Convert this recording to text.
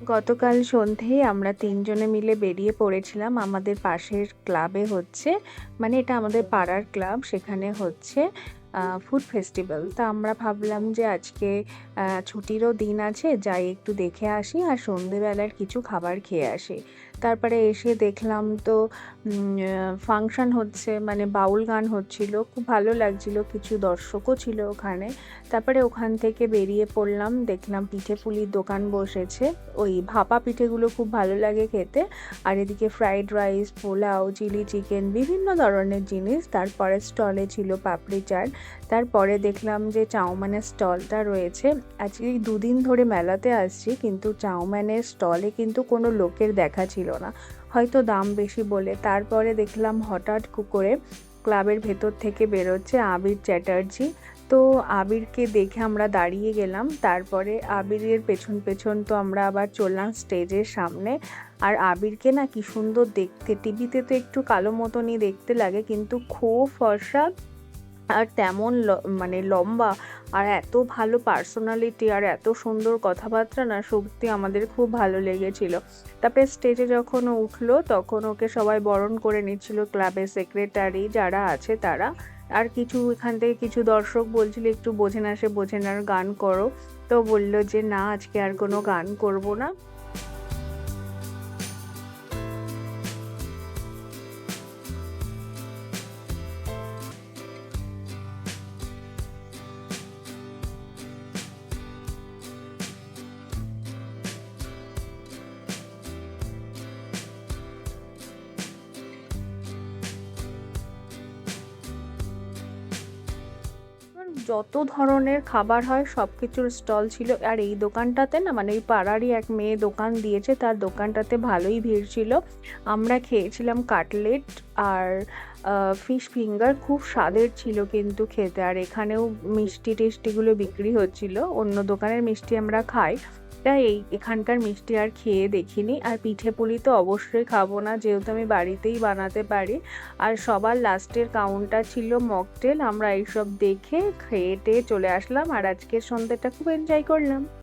গতকাল সন্ধ্যেয় আমরা ৩ জনে মিলে বেরিয়ে পড়েছিলাম। আমাদের পাশের ক্লাবে হচ্ছে, মানে এটা আমাদের পাড়ার ক্লাব। সেখানে হচ্ছে ফুড ফেস্টিভ্যাল। তা আমরা ভাবলাম যে আজকে ছুটিরও দিন আছে, যাই একটু দেখে আসি আর সন্ধ্যেবেলার কিছু খাবার খেয়ে আসি। তারপরে এসে দেখলাম তো ফাংশন হচ্ছে, মানে বাউল গান হচ্ছিল। খুব ভালো লাগছিল, কিছু দর্শকও ছিল ওখানে। তারপরে ওখান থেকে বেরিয়ে পড়লাম, দেখলাম পিঠে পুলির দোকান বসেছে। ওই ভাপা পিঠেগুলো খুব ভালো লাগে খেতে। আর এদিকে fried rice, pulao, chilli chicken, বিভিন্ন ধরনের জিনিস। তারপরে স্টলে ছিল পাপড়ি চাট। তারপরে দেখলাম যে চাউমিনের স্টলটা রয়েছে। আজকে 2 দিন ধরে মেলাতে আসছি, কিন্তু চাউমিনের স্টলে কিন্তু কোনো লোকের দেখা ছিল না, হয়তো দাম বেশি বলে। তারপরে দেখলাম হঠাৎ করে ক্লাবের ভেতর থেকে বেরোচ্ছে আবির চ্যাটার্জি। তো আবিরকে দেখে আমরা দাঁড়িয়ে গেলাম। তারপরে আবিরের পেছন পেছন তো আমরা আবার চললাম স্টেজের সামনে। আর আবিরকে না কি সুন্দর দেখতে, টিভিতে তো একটু কালো মতনই দেখতে লাগে, কিন্তু খুব ফর্সা আর তেমন মানে লম্বা, আর এত ভালো পার্সোনালিটি আর এত সুন্দর কথাবার্তা, না সত্যি আমাদের খুব ভালো লেগেছিল। তারপরে স্টেজে যখন ও উঠলো তখন ওকে সবাই বরণ করে নিচ্ছিল, ক্লাবের সেক্রেটারি যারা আছে তারা। আর কিছু এখান থেকে কিছু দর্শক বলছিল একটু বোঝে না, সে বোঝে না, গান করো। তো বললো যে না, আজকে আর কোনো গান করব না। যত ধরনের খাবার হয় সব কিছুর স্টল ছিল। আর এই দোকানটাতে না, মানে এই পাড়ারই এক মেয়ে দোকান দিয়েছে, তার দোকানটাতে ভালোই ভিড় ছিল। আমরা খেয়েছিলাম কাটলেট আর ফিশ ফিঙ্গার, খুব স্বাদের ছিল কিন্তু খেতে। আর এখানেও মিষ্টি টেস্টিগুলো বিক্রি হচ্ছিল, অন্য দোকানের মিষ্টি আমরা খাই, তাই এখানকার মিষ্টি আর খেয়ে দেখিনি। আর পিঠে পুলি তো অবশ্যই খাবো না, যেহেতু আমি বাড়িতেই বানাতে পারি। আর সবার লাস্টের কাউন্টার ছিল মকটেল। আমরা এইসব দেখে খেয়ে টেয়ে চলে আসলাম, আর আজকের সন্ধ্যাটা খুব এনজয় করলাম।